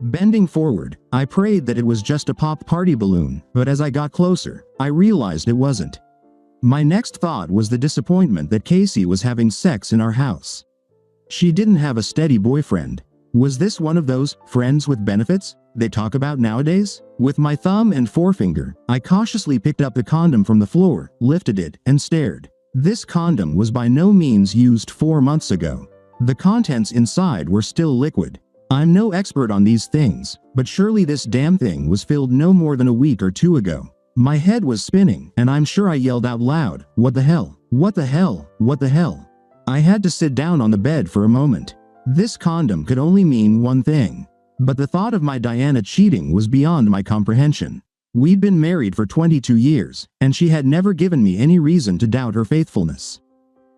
Bending forward, I prayed that it was just a pop party balloon, but as I got closer, I realized it wasn't. My next thought was the disappointment that Casey was having sex in our house. She didn't have a steady boyfriend. Was this one of those friends with benefits they talk about nowadays? With my thumb and forefinger, I cautiously picked up the condom from the floor, lifted it, and stared. This condom was by no means used 4 months ago. The contents inside were still liquid. I'm no expert on these things, but surely this damn thing was filled no more than a week or two ago. My head was spinning, and I'm sure I yelled out loud, "What the hell? What the hell? What the hell?" I had to sit down on the bed for a moment. This condom could only mean one thing. But the thought of my Diana cheating was beyond my comprehension. We'd been married for 22 years, and she had never given me any reason to doubt her faithfulness.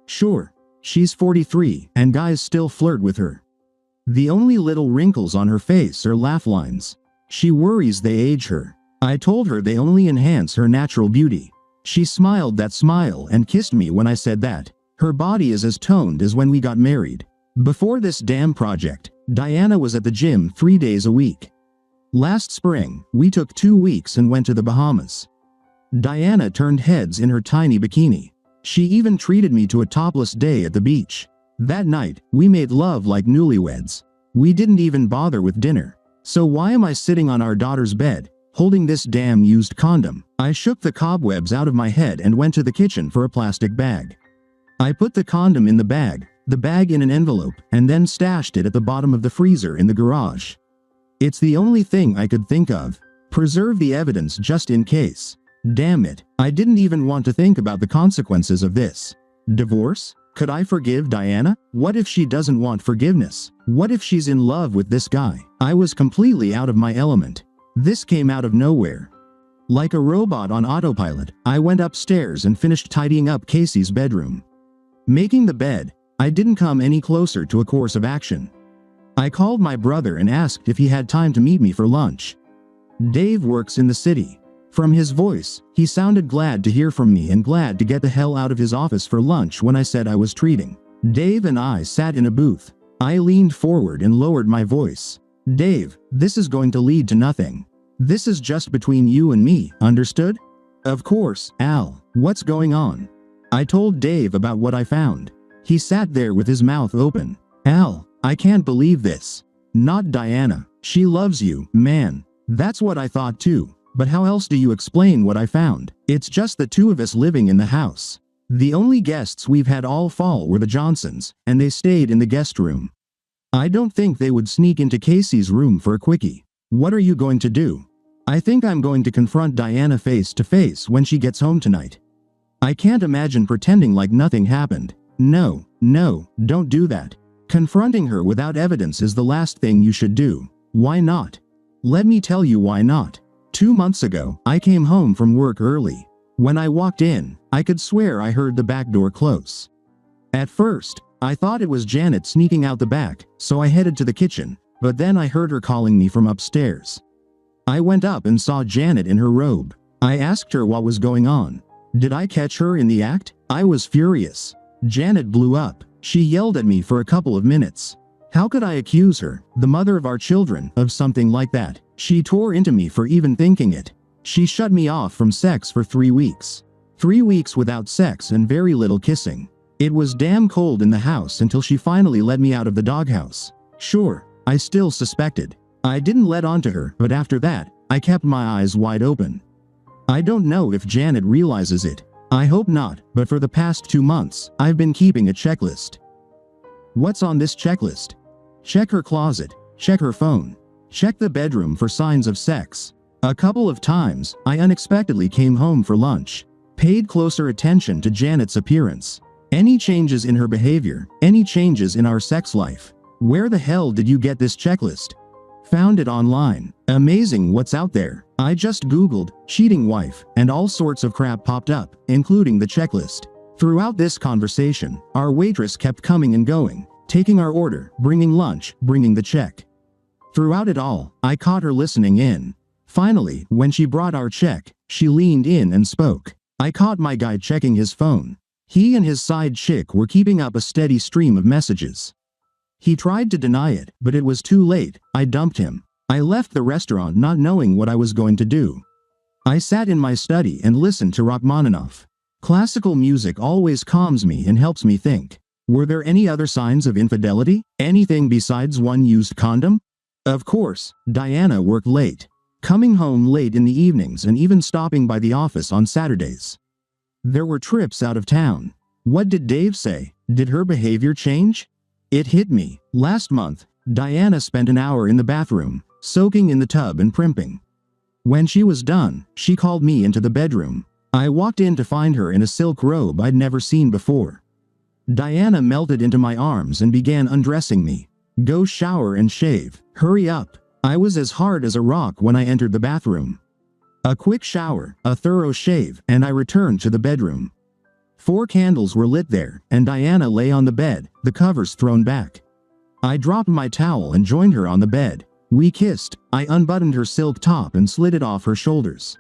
Sure, she's 43, and guys still flirt with her. The only little wrinkles on her face are laugh lines. She worries they age her. I told her they only enhance her natural beauty. She smiled that smile and kissed me when I said that. Her body is as toned as when we got married. Before this damn project, Diana was at the gym 3 days a week. Last spring, we took 2 weeks and went to the Bahamas. Diana turned heads in her tiny bikini. She even treated me to a topless day at the beach. That night, we made love like newlyweds. We didn't even bother with dinner. So why am I sitting on our daughter's bed, holding this damn used condom? I shook the cobwebs out of my head and went to the kitchen for a plastic bag. I put the condom in the bag in an envelope, and then stashed it at the bottom of the freezer in the garage. It's the only thing I could think of. Preserve the evidence just in case. Damn it, I didn't even want to think about the consequences of this. Divorce? Could I forgive Diana? What if she doesn't want forgiveness? What if she's in love with this guy? I was completely out of my element. This came out of nowhere. Like a robot on autopilot, I went upstairs and finished tidying up Casey's bedroom. Making the bed, I didn't come any closer to a course of action. I called my brother and asked if he had time to meet me for lunch. Dave works in the city. From his voice, he sounded glad to hear from me and glad to get the hell out of his office for lunch when I said I was treating. Dave and I sat in a booth. I leaned forward and lowered my voice. "Dave, this is going to lead to nothing. This is just between you and me, understood?" "Of course, Al. What's going on?" I told Dave about what I found. He sat there with his mouth open. "Al, I can't believe this. Not Diana. She loves you, man." That's what I thought too. But how else do you explain what I found? It's just the two of us living in the house. The only guests we've had all fall were the Johnsons, and they stayed in the guest room. I don't think they would sneak into Casey's room for a quickie. What are you going to do? I think I'm going to confront Diana face to face when she gets home tonight. I can't imagine pretending like nothing happened. No, don't do that. Confronting her without evidence is the last thing you should do. Why not? Let me tell you why not. 2 months ago, I came home from work early. When I walked in, I could swear I heard the back door close. At first, I thought it was Janet sneaking out the back, so I headed to the kitchen, but then I heard her calling me from upstairs. I went up and saw Janet in her robe. I asked her what was going on. Did I catch her in the act? I was furious. Janet blew up. She yelled at me for a couple of minutes. How could I accuse her, the mother of our children, of something like that? She tore into me for even thinking it. She shut me off from sex for 3 weeks. 3 weeks without sex and very little kissing. It was damn cold in the house until she finally let me out of the doghouse. Sure, I still suspected. I didn't let on to her, but after that, I kept my eyes wide open. I don't know if Janet realizes it. I hope not, but for the past 2 months, I've been keeping a checklist. What's on this checklist? Check her closet, check her phone, check the bedroom for signs of sex. A couple of times, I unexpectedly came home for lunch. Paid closer attention to Janet's appearance. Any changes in her behavior, any changes in our sex life. Where the hell did you get this checklist? Found it online. Amazing what's out there. I just Googled cheating wife and all sorts of crap popped up, including the checklist. Throughout this conversation, our waitress kept coming and going, taking our order, bringing lunch, bringing the check. Throughout it all, I caught her listening in. Finally, when she brought our check, she leaned in and spoke. I caught my guy checking his phone. He and his side chick were keeping up a steady stream of messages. He tried to deny it, but it was too late. I dumped him. I left the restaurant not knowing what I was going to do. I sat in my study and listened to Rachmaninoff. Classical music always calms me and helps me think. Were there any other signs of infidelity? Anything besides one used condom? Of course, Diana worked late, coming home late in the evenings and even stopping by the office on Saturdays. There were trips out of town. What did Dave say? Did her behavior change? It hit me. Last month, Diana spent an hour in the bathroom, soaking in the tub and primping. When she was done, she called me into the bedroom. I walked in to find her in a silk robe I'd never seen before. Diana melted into my arms and began undressing me. Go shower and shave. Hurry up. I was as hard as a rock when I entered the bathroom. A quick shower, a thorough shave, and I returned to the bedroom. 4 candles were lit there, and Diana lay on the bed, the covers thrown back. I dropped my towel and joined her on the bed. We kissed. I unbuttoned her silk top and slid it off her shoulders.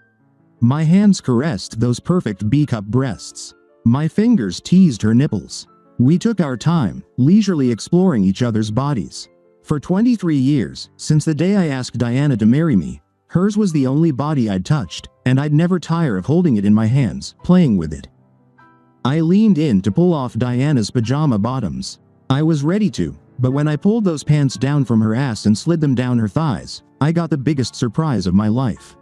My hands caressed those perfect B-cup breasts. My fingers teased her nipples. We took our time, leisurely exploring each other's bodies. For 23 years, since the day I asked Diana to marry me, hers was the only body I'd touched, and I'd never tire of holding it in my hands, playing with it. I leaned in to pull off Diana's pajama bottoms. I was ready to, but when I pulled those pants down from her ass and slid them down her thighs, I got the biggest surprise of my life.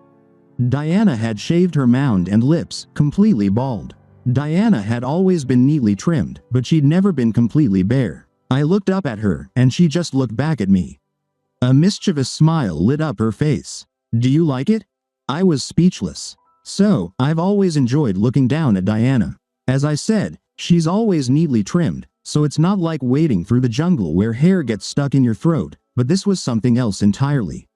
Diana had shaved her mound and lips, completely bald. Diana had always been neatly trimmed, but she'd never been completely bare. I looked up at her, and she just looked back at me. A mischievous smile lit up her face. Do you like it? I was speechless. So, I've always enjoyed looking down at Diana. As I said, she's always neatly trimmed, so it's not like wading through the jungle where hair gets stuck in your throat, but this was something else entirely.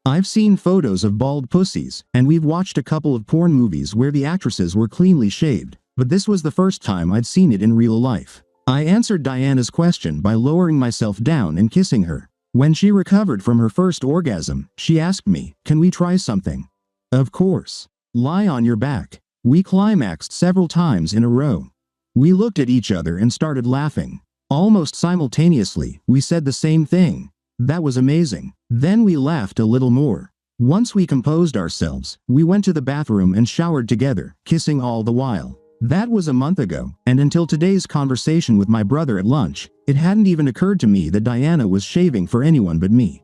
I've seen photos of bald pussies, and we've watched a couple of porn movies where the actresses were cleanly shaved, but this was the first time I'd seen it in real life. I answered Diana's question by lowering myself down and kissing her. When she recovered from her first orgasm, she asked me, "Can we try something?" Of course. Lie on your back. We climaxed several times in a row. We looked at each other and started laughing. Almost simultaneously, we said the same thing. That was amazing. Then we laughed a little more. Once we composed ourselves, we went to the bathroom and showered together, kissing all the while. That was a month ago, and until today's conversation with my brother at lunch, it hadn't even occurred to me that Diana was shaving for anyone but me.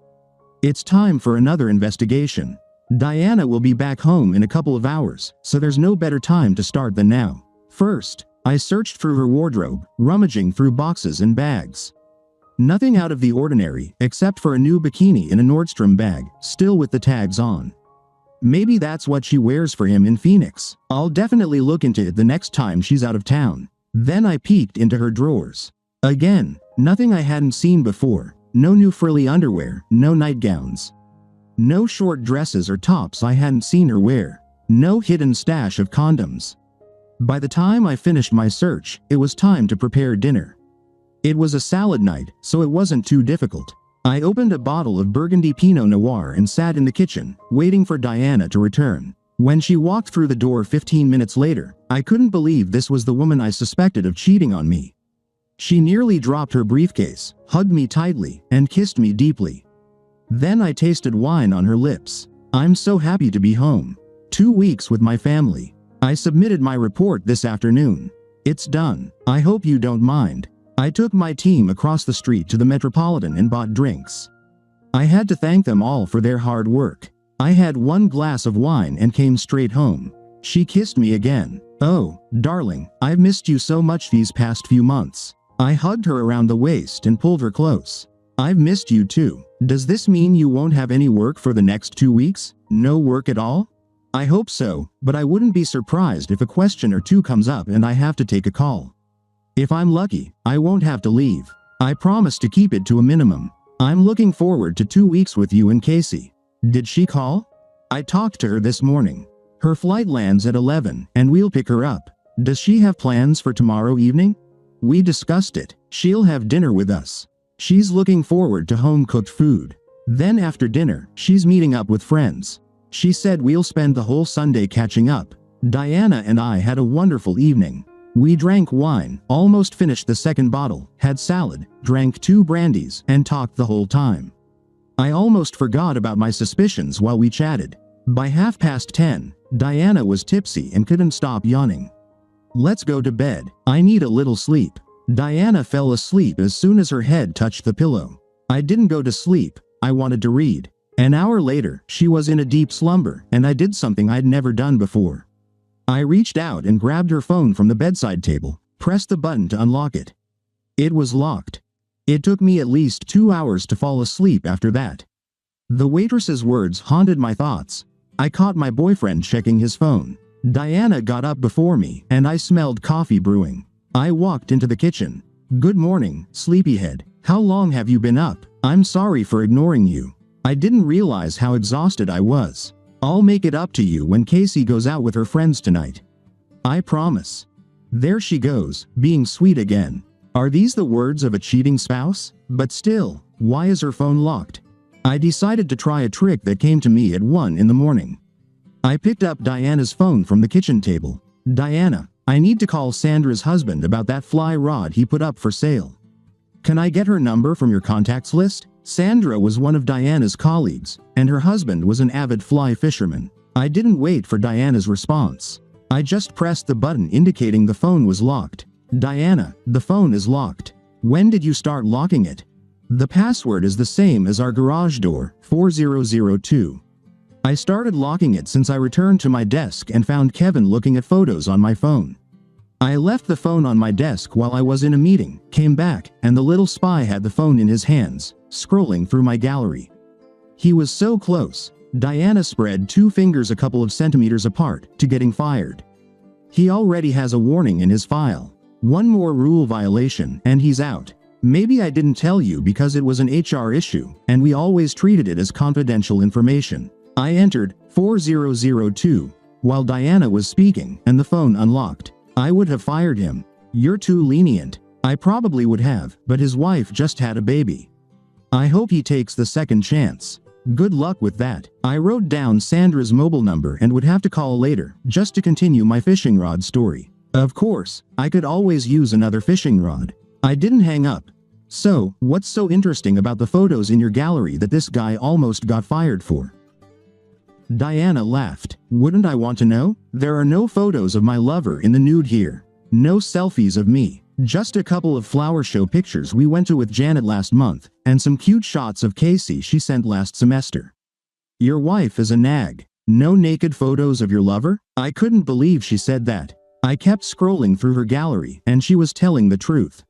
It's time for another investigation. Diana will be back home in a couple of hours, so there's no better time to start than now. First, I searched through her wardrobe, rummaging through boxes and bags. Nothing out of the ordinary, except for a new bikini in a Nordstrom bag, still with the tags on. Maybe that's what she wears for him in Phoenix. I'll definitely look into it the next time she's out of town. Then I peeked into her drawers. Again, nothing I hadn't seen before. No new frilly underwear, no nightgowns. No short dresses or tops I hadn't seen her wear. No hidden stash of condoms. By the time I finished my search, it was time to prepare dinner. It was a salad night, so it wasn't too difficult. I opened a bottle of Burgundy Pinot Noir and sat in the kitchen, waiting for Diana to return. When she walked through the door 15 minutes later, I couldn't believe this was the woman I suspected of cheating on me. She nearly dropped her briefcase, hugged me tightly, and kissed me deeply. Then I tasted wine on her lips. I'm so happy to be home. 2 weeks with my family. I submitted my report this afternoon. It's done. I hope you don't mind. I took my team across the street to the Metropolitan and bought drinks. I had to thank them all for their hard work. I had 1 glass of wine and came straight home. She kissed me again. Oh, darling, I've missed you so much these past few months. I hugged her around the waist and pulled her close. I've missed you too. Does this mean you won't have any work for the next 2 weeks? No work at all? I hope so, but I wouldn't be surprised if a question or two comes up and I have to take a call. If I'm lucky, I won't have to leave. I promise to keep it to a minimum. I'm looking forward to 2 weeks with you and Casey. Did she call? I talked to her this morning. Her flight lands at 11, and we'll pick her up. Does she have plans for tomorrow evening? We discussed it. She'll have dinner with us. She's looking forward to home-cooked food. Then after dinner, she's meeting up with friends. She said we'll spend the whole Sunday catching up. Diana and I had a wonderful evening. We drank wine, almost finished the second bottle, had salad, drank 2 brandies, and talked the whole time. I almost forgot about my suspicions while we chatted. By 10:30, Diana was tipsy and couldn't stop yawning. "Let's go to bed. I need a little sleep." Diana fell asleep as soon as her head touched the pillow. I didn't go to sleep. I wanted to read. An hour later, she was in a deep slumber, and I did something I'd never done before. I reached out and grabbed her phone from the bedside table, pressed the button to unlock it. It was locked. It took me at least 2 hours to fall asleep after that. The waitress's words haunted my thoughts. I caught my boyfriend checking his phone. Diana got up before me, and I smelled coffee brewing. I walked into the kitchen. "Good morning, sleepyhead. How long have you been up? I'm sorry for ignoring you. I didn't realize how exhausted I was. I'll make it up to you when Casey goes out with her friends tonight. I promise." There she goes, being sweet again. Are these the words of a cheating spouse? But still, why is her phone locked? I decided to try a trick that came to me at 1 in the morning. I picked up Diana's phone from the kitchen table. "Diana, I need to call Sandra's husband about that fly rod he put up for sale. Can I get her number from your contacts list?" Sandra was one of Diana's colleagues, and her husband was an avid fly fisherman. I didn't wait for Diana's response. I just pressed the button indicating the phone was locked. "Diana, the phone is locked. When did you start locking it?" "The password is the same as our garage door, 4002. I started locking it since I returned to my desk and found Kevin looking at photos on my phone. I left the phone on my desk while I was in a meeting, came back, and the little spy had the phone in his hands, scrolling through my gallery. He was so close. Diana spread 2 fingers a couple of centimeters apart, to getting fired. He already has a warning in his file. One more rule violation, and he's out. Maybe I didn't tell you because it was an HR issue, and we always treated it as confidential information. I entered 4002 while Diana was speaking, and the phone unlocked. I would have fired him. You're too lenient. I probably would have, but his wife just had a baby. I hope he takes the second chance. Good luck with that. I wrote down Sandra's mobile number and would have to call later, just to continue my fishing rod story. Of course, I could always use another fishing rod. I didn't hang up. "So, what's so interesting about the photos in your gallery that this guy almost got fired for?" Diana laughed. "Wouldn't I want to know? There are no photos of my lover in the nude here. No selfies of me. Just a couple of flower show pictures we went to with Janet last month, and some cute shots of Casey she sent last semester." "Your wife is a nag. No naked photos of your lover?" I couldn't believe she said that. I kept scrolling through her gallery, and she was telling the truth.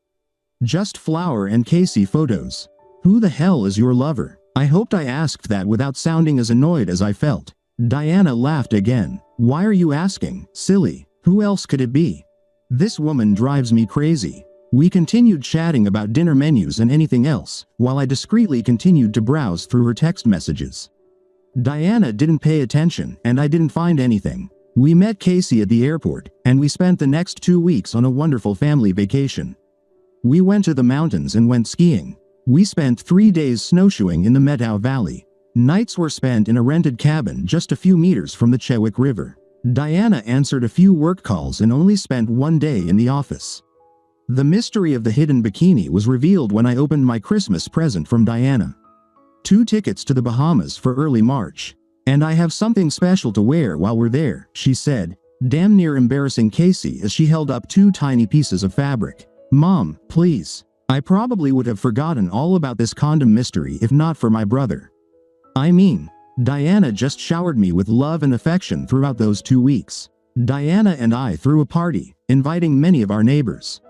Just flower and Casey photos. Who the hell is your lover? I hoped I asked that without sounding as annoyed as I felt. Diana laughed again. "Why are you asking? Silly. Who else could it be? This woman drives me crazy." We continued chatting about dinner menus and anything else, while I discreetly continued to browse through her text messages. Diana didn't pay attention, and I didn't find anything. We met Casey at the airport, and we spent the next 2 weeks on a wonderful family vacation. We went to the mountains and went skiing. We spent 3 days snowshoeing in the Methow Valley. Nights were spent in a rented cabin just a few meters from the Chewick River. Diana answered a few work calls and only spent 1 day in the office. The mystery of the hidden bikini was revealed when I opened my Christmas present from Diana. 2 tickets to the Bahamas for early March. "And I have something special to wear while we're there," she said, damn near embarrassing Casey as she held up 2 tiny pieces of fabric. "Mom, please. I probably would have forgotten all about this condom mystery if not for my brother." I mean, Diana just showered me with love and affection throughout those 2 weeks. Diana and I threw a party, inviting many of our neighbors.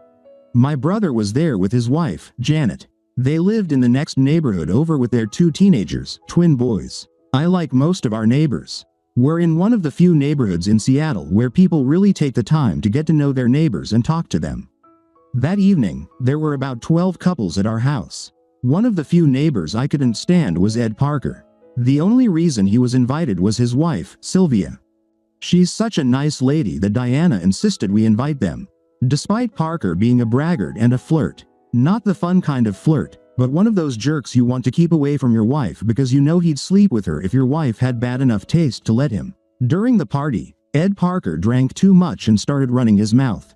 My brother was there with his wife, Janet. They lived in the next neighborhood over with their 2 teenagers, twin boys. I like most of our neighbors. We're in one of the few neighborhoods in Seattle where people really take the time to get to know their neighbors and talk to them. That evening, there were about 12 couples at our house. One of the few neighbors I couldn't stand was Ed Parker. The only reason he was invited was his wife, Sylvia. She's such a nice lady that Diana insisted we invite them. Despite Parker being a braggart and a flirt. Not the fun kind of flirt, but one of those jerks you want to keep away from your wife because you know he'd sleep with her if your wife had bad enough taste to let him. During the party, Ed Parker drank too much and started running his mouth.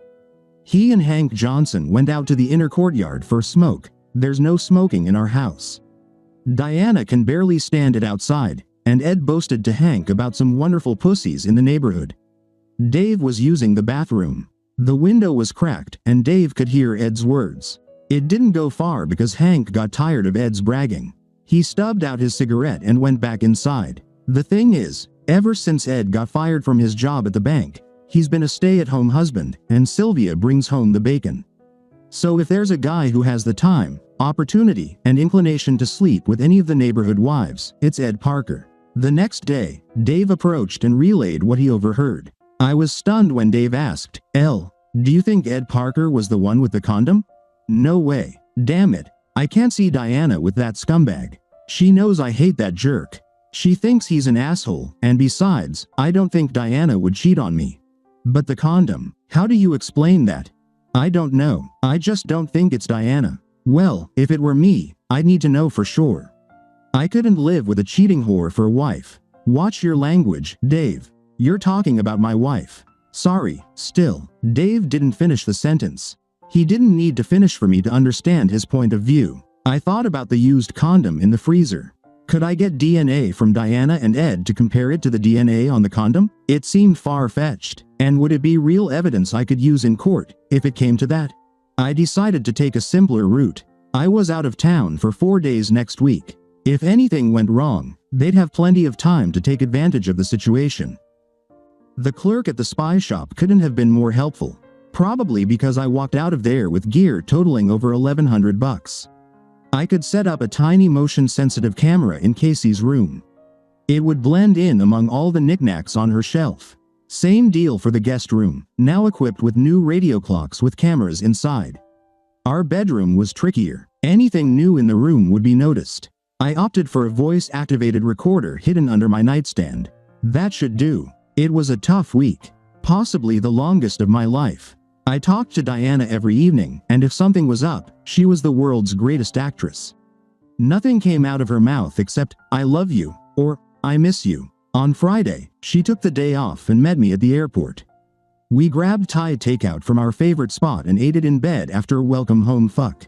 He and Hank Johnson went out to the inner courtyard for a smoke. There's no smoking in our house. Diana can barely stand it outside, and Ed boasted to Hank about some wonderful pussies in the neighborhood. Dave was using the bathroom. The window was cracked, and Dave could hear Ed's words. It didn't go far because Hank got tired of Ed's bragging. He stubbed out his cigarette and went back inside. The thing is, ever since Ed got fired from his job at the bank, he's been a stay-at-home husband, and Sylvia brings home the bacon. So if there's a guy who has the time, opportunity, and inclination to sleep with any of the neighborhood wives, it's Ed Parker. The next day, Dave approached and relayed what he overheard. I was stunned when Dave asked, "Elle, do you think Ed Parker was the one with the condom?" "No way. Damn it. I can't see Diana with that scumbag. She knows I hate that jerk. She thinks he's an asshole, and besides, I don't think Diana would cheat on me." "But the condom, how do you explain that?" "I don't know. I just don't think it's Diana." "Well, if it were me, I'd need to know for sure. I couldn't live with a cheating whore for a wife." "Watch your language, Dave. You're talking about my wife." "Sorry, still." Dave didn't finish the sentence. He didn't need to finish for me to understand his point of view. I thought about the used condom in the freezer. Could I get DNA from Diana and Ed to compare it to the DNA on the condom? It seemed far-fetched, and would it be real evidence I could use in court, if it came to that? I decided to take a simpler route. I was out of town for 4 days next week. If anything went wrong, they'd have plenty of time to take advantage of the situation. The clerk at the spy shop couldn't have been more helpful, probably because I walked out of there with gear totaling over $1,100. I could set up a tiny motion-sensitive camera in Casey's room. It would blend in among all the knickknacks on her shelf. Same deal for the guest room, now equipped with new radio clocks with cameras inside. Our bedroom was trickier. Anything new in the room would be noticed. I opted for a voice-activated recorder hidden under my nightstand. That should do. It was a tough week, possibly the longest of my life. I talked to Diana every evening, and if something was up, she was the world's greatest actress. Nothing came out of her mouth except, "I love you," or, "I miss you." On Friday, she took the day off and met me at the airport. We grabbed Thai takeout from our favorite spot and ate it in bed after a welcome home fuck.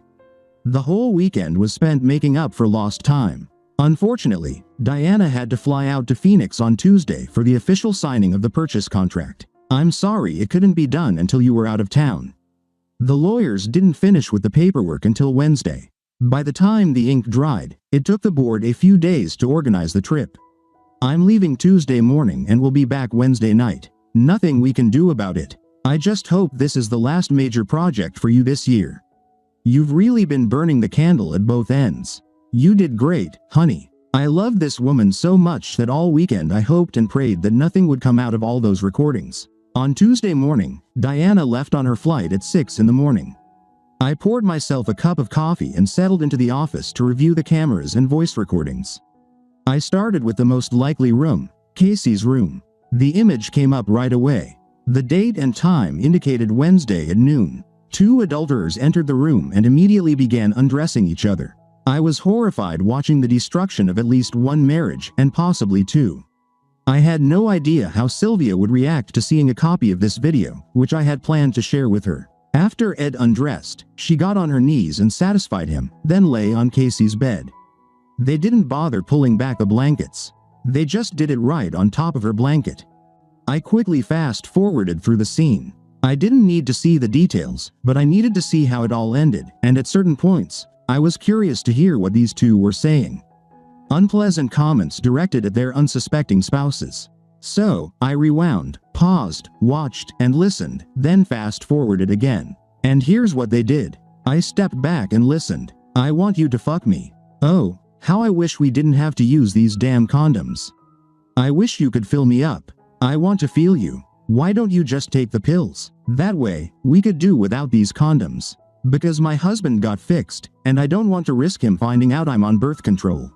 The whole weekend was spent making up for lost time. Unfortunately, Diana had to fly out to Phoenix on Tuesday for the official signing of the purchase contract. "I'm sorry it couldn't be done until you were out of town." The lawyers didn't finish with the paperwork until Wednesday. By the time the ink dried, it took the board a few days to organize the trip. I'm leaving Tuesday morning and will be back Wednesday night. Nothing we can do about it. I just hope this is the last major project for you this year. You've really been burning the candle at both ends. You did great, honey. I loved this woman so much that all weekend I hoped and prayed that nothing would come out of all those recordings. On Tuesday morning, Diana left on her flight at 6 in the morning. I poured myself a cup of coffee and settled into the office to review the cameras and voice recordings. I started with the most likely room, Casey's room. The image came up right away. The date and time indicated Wednesday at noon. 2 adulterers entered the room and immediately began undressing each other. I was horrified watching the destruction of at least one marriage and possibly 2. I had no idea how Sylvia would react to seeing a copy of this video, which I had planned to share with her. After Ed undressed, she got on her knees and satisfied him, then lay on Casey's bed. They didn't bother pulling back the blankets. They just did it right on top of her blanket. I quickly fast-forwarded through the scene. I didn't need to see the details, but I needed to see how it all ended, and at certain points, I was curious to hear what these 2 were saying. Unpleasant comments directed at their unsuspecting spouses. So, I rewound, paused, watched, and listened, then fast-forwarded again. And here's what they did. I stepped back and listened. "I want you to fuck me. Oh, how I wish we didn't have to use these damn condoms. I wish you could fill me up. I want to feel you. Why don't you just take the pills? That way, we could do without these condoms. Because my husband got fixed, and I don't want to risk him finding out I'm on birth control.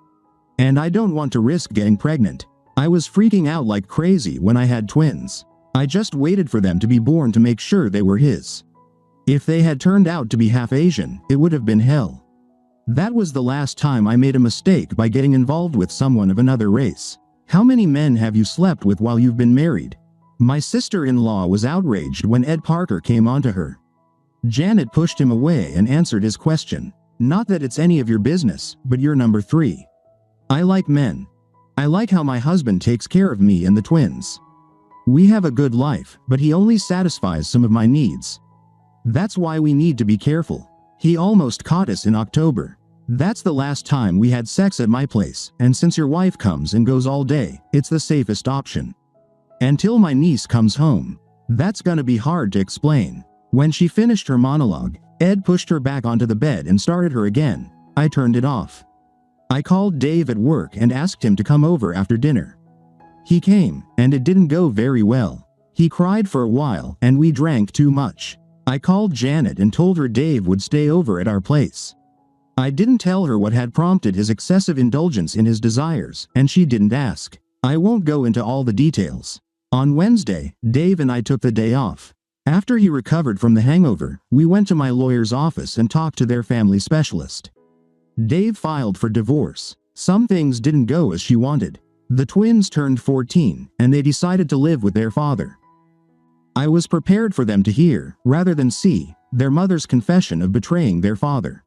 And I don't want to risk getting pregnant. I was freaking out like crazy when I had twins. I just waited for them to be born to make sure they were his. If they had turned out to be half Asian, it would have been hell. That was the last time I made a mistake by getting involved with someone of another race. How many men have you slept with while you've been married?" My sister-in-law was outraged when Ed Parker came onto her. Janet pushed him away and answered his question. "Not that it's any of your business, but you're number 3. I like men. I like how my husband takes care of me and the twins. We have a good life, but he only satisfies some of my needs. That's why we need to be careful. He almost caught us in October. That's the last time we had sex at my place, and since your wife comes and goes all day, it's the safest option. Until my niece comes home. That's gonna be hard to explain. When she finished her monologue, Ed pushed her back onto the bed and started her again. I turned it off. I called Dave at work and asked him to come over after dinner. He came, and it didn't go very well. He cried for a while, and we drank too much. I called Janet and told her Dave would stay over at our place. I didn't tell her what had prompted his excessive indulgence in his desires, and she didn't ask. I won't go into all the details. On Wednesday, Dave and I took the day off. After he recovered from the hangover, we went to my lawyer's office and talked to their family specialist. Dave filed for divorce. Some things didn't go as she wanted. The twins turned 14, and they decided to live with their father. I was prepared for them to hear, rather than see, their mother's confession of betraying their father.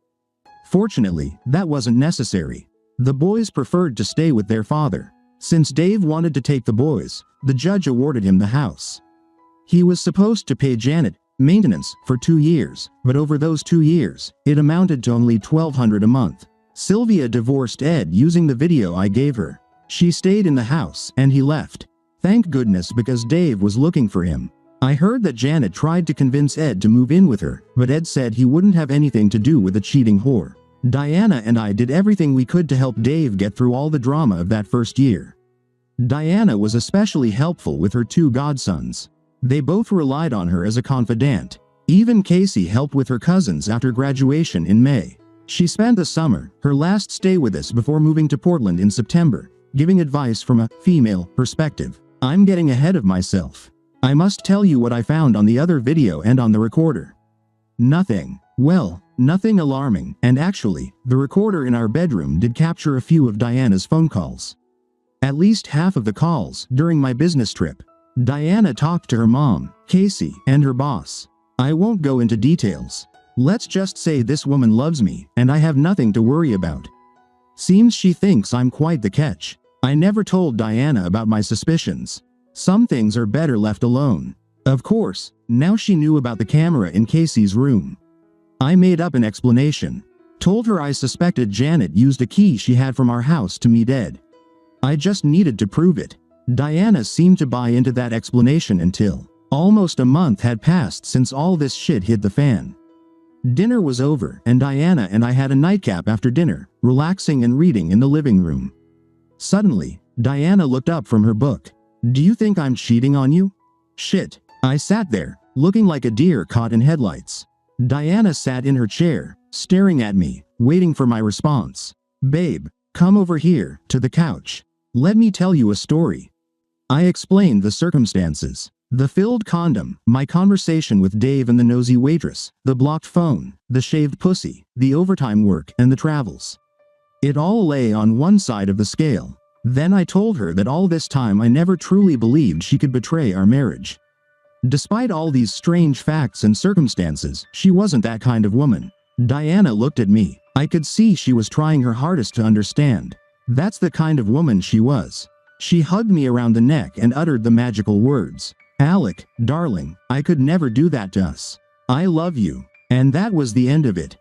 Fortunately, that wasn't necessary. The boys preferred to stay with their father. Since Dave wanted to take the boys, the judge awarded him the house. He was supposed to pay Janet maintenance for 2 years, but over those 2 years, it amounted to only $1,200 a month. Sylvia divorced Ed using the video I gave her. She stayed in the house, and he left. Thank goodness, because Dave was looking for him. I heard that Janet tried to convince Ed to move in with her, but Ed said he wouldn't have anything to do with a cheating whore. Diana and I did everything we could to help Dave get through all the drama of that first year. Diana was especially helpful with her 2 godsons. They both relied on her as a confidant. Even Casey helped with her cousins after graduation in May. She spent the summer, her last stay with us before moving to Portland in September, giving advice from a female perspective. I'm getting ahead of myself. I must tell you what I found on the other video and on the recorder. Nothing. Well, nothing alarming, and actually, the recorder in our bedroom did capture a few of Diana's phone calls. At least half of the calls during my business trip. Diana talked to her mom, Casey, and her boss. I won't go into details. Let's just say this woman loves me, and I have nothing to worry about. Seems she thinks I'm quite the catch. I never told Diana about my suspicions. Some things are better left alone. Of course, now she knew about the camera in Casey's room. I made up an explanation. Told her I suspected Janet used a key she had from our house to meet Ed. I just needed to prove it. Diana seemed to buy into that explanation until almost a month had passed since all this shit hit the fan. Dinner was over, and Diana and I had a nightcap after dinner, relaxing and reading in the living room. Suddenly, Diana looked up from her book. Do you think I'm cheating on you? Shit. I sat there, looking like a deer caught in headlights. Diana sat in her chair, staring at me, waiting for my response. Babe, come over here, to the couch. Let me tell you a story. I explained the circumstances. The filled condom, my conversation with Dave and the nosy waitress, the blocked phone, the shaved pussy, the overtime work, and the travels. It all lay on one side of the scale. Then I told her that all this time I never truly believed she could betray our marriage. Despite all these strange facts and circumstances, she wasn't that kind of woman. Diana looked at me. I could see she was trying her hardest to understand. That's the kind of woman she was. She hugged me around the neck and uttered the magical words. Alec, darling, I could never do that to us. I love you. And that was the end of it.